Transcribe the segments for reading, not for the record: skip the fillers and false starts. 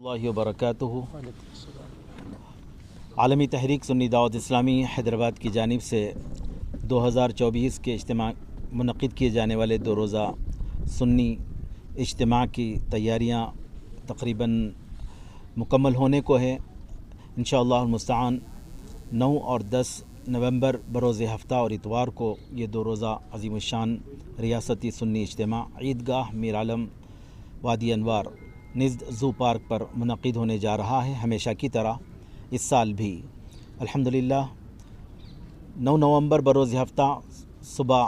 اللہ وبرکاتہ۔ عالمی تحریک سنی دعوت اسلامی حیدرآباد کی جانب سے 2024 کے اجتماع منعقد کیے جانے والے 2 روزہ سنی اجتماع کی تیاریاں تقریباً مکمل ہونے کو ہے۔ انشاءاللہ المستعان 9 اور 10 نومبر بروز ہفتہ اور اتوار کو یہ 2 روزہ عظیم الشان ریاستی سنی اجتماع عیدگاہ میر عالم وادی انوار نزد زو پارک پر منعقد ہونے جا رہا ہے۔ ہمیشہ کی طرح اس سال بھی الحمدللہ 9 نومبر بروز ہفتہ صبح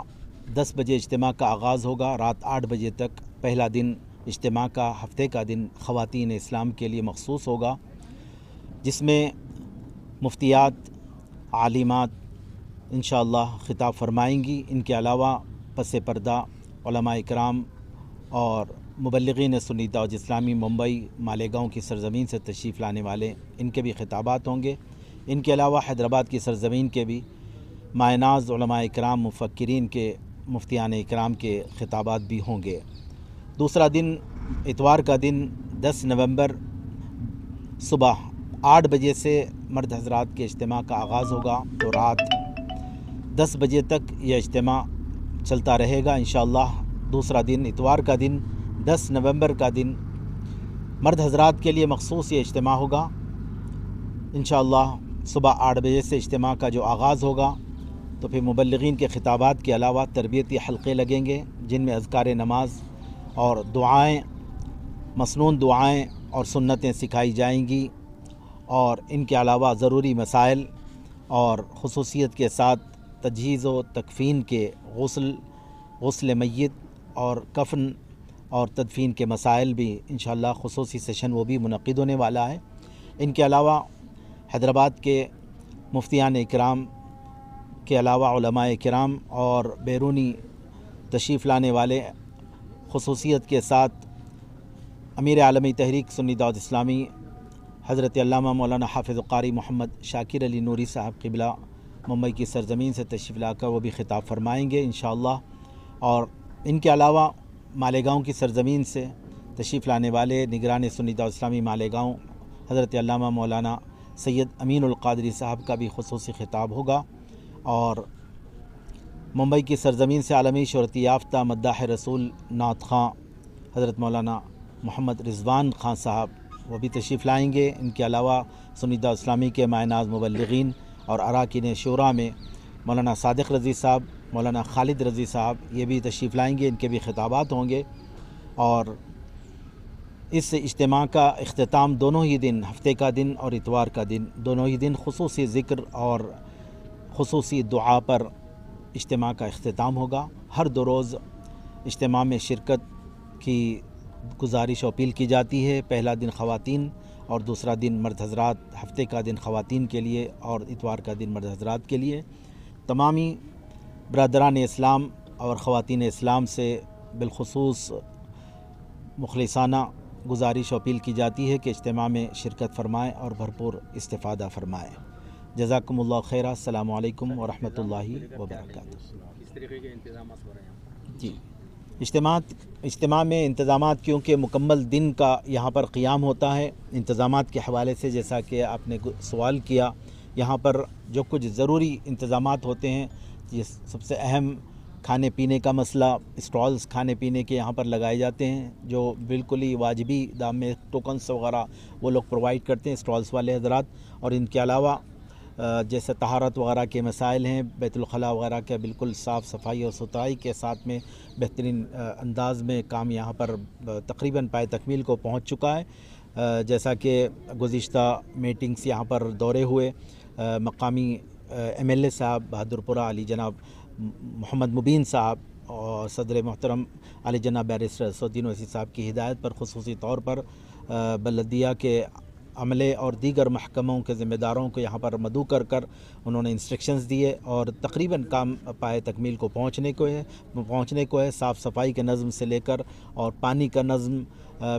10 بجے اجتماع کا آغاز ہوگا، رات 8 بجے تک پہلا دن اجتماع کا ہفتے کا دن خواتین اسلام کے لیے مخصوص ہوگا، جس میں مفتیات عالمات انشاءاللہ خطاب فرمائیں گی۔ ان کے علاوہ پس پردہ علماء اکرام اور مبلغین سنی دعوت اسلامی ممبئی مالیگاؤں کی سرزمین سے تشریف لانے والے ان کے بھی خطابات ہوں گے۔ ان کے علاوہ حیدرآباد کی سرزمین کے بھی مائناز علماء اکرام مفکرین کے مفتیان اکرام کے خطابات بھی ہوں گے۔ دوسرا دن اتوار کا دن 10 نومبر صبح 8 بجے سے مرد حضرات کے اجتماع کا آغاز ہوگا، تو رات 10 بجے تک یہ اجتماع چلتا رہے گا انشاءاللہ۔ دوسرا دن اتوار کا دن 10 نومبر کا دن مرد حضرات کے لیے مخصوص یہ اجتماع ہوگا انشاءاللہ۔ صبح 8 بجے سے اجتماع کا جو آغاز ہوگا، تو پھر مبلغین کے خطابات کے علاوہ تربیتی حلقے لگیں گے، جن میں اذکار نماز اور دعائیں، مسنون دعائیں اور سنتیں سکھائی جائیں گی، اور ان کے علاوہ ضروری مسائل اور خصوصیت کے ساتھ تجہیز و تکفین کے غسل میت اور کفن اور تدفین کے مسائل بھی انشاءاللہ خصوصی سیشن وہ بھی منعقد ہونے والا ہے۔ ان کے علاوہ حیدرآباد کے مفتیان اکرام کے علاوہ علماء اکرام اور بیرونی تشریف لانے والے خصوصیت کے ساتھ امیر عالمی تحریک سنی دعوت اسلامی حضرت علامہ مولانا حافظ قاری محمد شاکر علی نوری صاحب قبلہ ممبئی کی سرزمین سے تشریف لا کر وہ بھی خطاب فرمائیں گے انشاءاللہ۔ اور ان کے علاوہ مالیگاؤں کی سرزمین سے تشریف لانے والے نگران سنی دعوت اسلامی مالیگاؤں حضرت علامہ مولانا سید امین القادری صاحب کا بھی خصوصی خطاب ہوگا، اور ممبئی کی سرزمین سے عالمی شہرت یافتہ مداح رسول نعت خواں حضرت مولانا محمد رضوان خان صاحب وہ بھی تشریف لائیں گے۔ ان کے علاوہ سنی دعوت اسلامی کے مائناز مبلغین اور اراکین شورا میں مولانا صادق رضی صاحب، مولانا خالد رضی صاحب یہ بھی تشریف لائیں گے، ان کے بھی خطابات ہوں گے۔ اور اس اجتماع کا اختتام دونوں ہی دن، ہفتے کا دن اور اتوار کا دن، دونوں ہی دن خصوصی ذکر اور خصوصی دعا پر اجتماع کا اختتام ہوگا۔ ہر 2 روز اجتماع میں شرکت کی گزارش و اپیل کی جاتی ہے۔ پہلا دن خواتین اور دوسرا دن مرد حضرات، ہفتے کا دن خواتین کے لیے اور اتوار کا دن مرد حضرات کے لیے۔ تمامی برادران اسلام اور خواتین اسلام سے بالخصوص مخلصانہ گزارش و اپیل کی جاتی ہے کہ اجتماع میں شرکت فرمائیں اور بھرپور استفادہ فرمائیں۔ جزاکم اللہ خیر۔ السلام علیکم ورحمۃ اللہ وبرکاتہ۔ کس طریقے کے انتظامات ہو رہے ہیں؟ جی، اجتماع میں انتظامات کیونکہ مکمل دن کا یہاں پر قیام ہوتا ہے، انتظامات کے حوالے سے جیسا کہ آپ نے سوال کیا، یہاں پر جو کچھ ضروری انتظامات ہوتے ہیں، یہ سب سے اہم کھانے پینے کا مسئلہ، اسٹالز کھانے پینے کے یہاں پر لگائے جاتے ہیں، جو بالکل ہی واجبی دام میں ٹوکنس وغیرہ وہ لوگ پرووائڈ کرتے ہیں اسٹالز والے حضرات۔ اور ان کے علاوہ جیسے طہارت وغیرہ کے مسائل ہیں، بیت الخلاء وغیرہ کے بالکل صاف صفائی اور ستھرائی کے ساتھ میں بہترین انداز میں کام یہاں پر تقریباً پائے تکمیل کو پہنچ چکا ہے۔ جیسا کہ گزشتہ میٹنگز یہاں پر دورے ہوئے، مقامی MLA صاحب بہادر پورہ علی جناب محمد مبین صاحب اور صدر محترم علی جناب بیرسٹر اسدالدین اویسی صاحب کی ہدایت پر خصوصی طور پر بلدیہ کے عملے اور دیگر محکموں کے ذمہ داروں کو یہاں پر مدعو کر انہوں نے انسٹرکشنز دیے، اور تقریباً کام پائے تکمیل کو پہنچنے کو ہے۔ صاف صفائی کے نظم سے لے کر اور پانی کا نظم،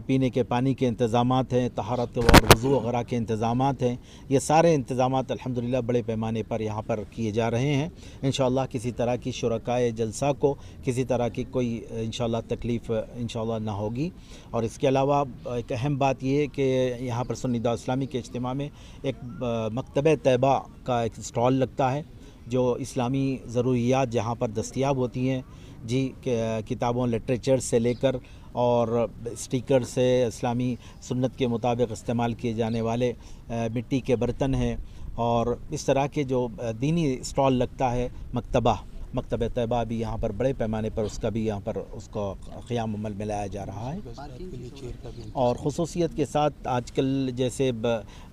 پینے کے پانی کے انتظامات ہیں، طہارت اور وضو وغیرہ کے انتظامات ہیں، یہ سارے انتظامات الحمدللہ بڑے پیمانے پر یہاں پر کیے جا رہے ہیں۔ انشاءاللہ کسی طرح کی شرکائے جلسہ کو کسی طرح کی کوئی انشاءاللہ تکلیف انشاءاللہ نہ ہوگی۔ اور اس کے علاوہ ایک اہم بات یہ ہے کہ یہاں پر سنی دعوت اسلامی کے اجتماع میں ایک مکتبہ طیبہ کا ایک اسٹال لگتا ہے، جو اسلامی ضروریات جہاں پر دستیاب ہوتی ہیں، جی کتابوں لٹریچر سے لے کر اور اسٹیکر سے اسلامی سنت کے مطابق استعمال کیے جانے والے مٹی کے برتن ہیں، اور اس طرح کے جو دینی اسٹال لگتا ہے مکتبہ طیبہ بھی یہاں پر بڑے پیمانے پر اس کا بھی یہاں پر اس کو قیام عمل میں لایا جا رہا ہے۔ اور خصوصیت کے ساتھ آج کل جیسے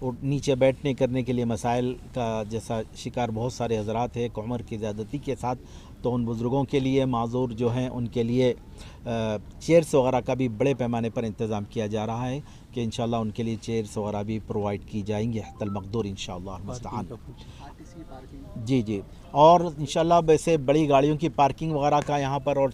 نیچے بیٹھنے کرنے کے لیے مسائل کا جیسا شکار بہت سارے حضرات ہیں عمر کی زیادتی کے ساتھ، تو ان بزرگوں کے لیے معذور جو ہیں ان کے لیے چیئرس وغیرہ کا بھی بڑے پیمانے پر انتظام کیا جا رہا ہے کہ انشاءاللہ ان کے لیے چیئرس وغیرہ بھی پرووائڈ کی جائیں گی حتی المقدور انشاءاللہ المستعان۔ جی اور انشاءاللہ ویسے بڑی گاڑیوں کی پارکنگ وغیرہ کا یہاں پر اور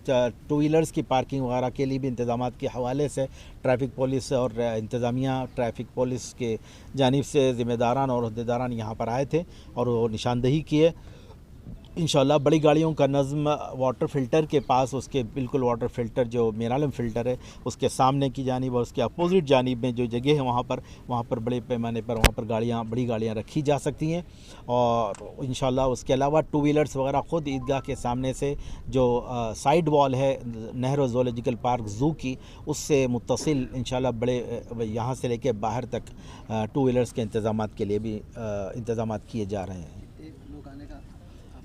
ٹو ویلرز کی پارکنگ وغیرہ کے لیے بھی انتظامات کے حوالے سے ٹریفک پولیس اور انتظامیہ ٹریفک پولیس کے جانب سے ذمہ داران اور عہدیداران یہاں پر آئے تھے اور وہ نشاندہی کیے۔ انشاءاللہ بڑی گاڑیوں کا نظم واٹر فلٹر کے پاس، اس کے بالکل واٹر فلٹر جو میرالم فلٹر ہے اس کے سامنے کی جانب اور اس کے اپوزٹ جانب میں جو جگہ ہے وہاں پر بڑے پیمانے پر وہاں پر بڑی گاڑیاں رکھی جا سکتی ہیں۔ اور انشاءاللہ اس کے علاوہ ٹو ویلرز وغیرہ خود عیدگاہ کے سامنے سے جو سائیڈ وال ہے نہرو زولوجیکل پارک زو کی، اس سے متصل انشاءاللہ بڑے یہاں سے لے کے باہر تک ٹو ویلرز کے انتظامات کے لیے بھی انتظامات کیے جا رہے ہیں۔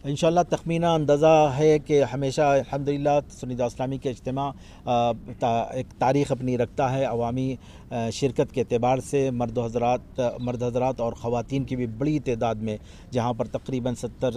انشاءاللہ تخمینہ اندازہ ہے کہ ہمیشہ الحمدللہ سنی دعوت اسلامی کے اجتماع ایک تاریخ اپنی رکھتا ہے عوامی شرکت کے اعتبار سے، مرد حضرات اور خواتین کی بھی بڑی تعداد میں، جہاں پر تقریباً 70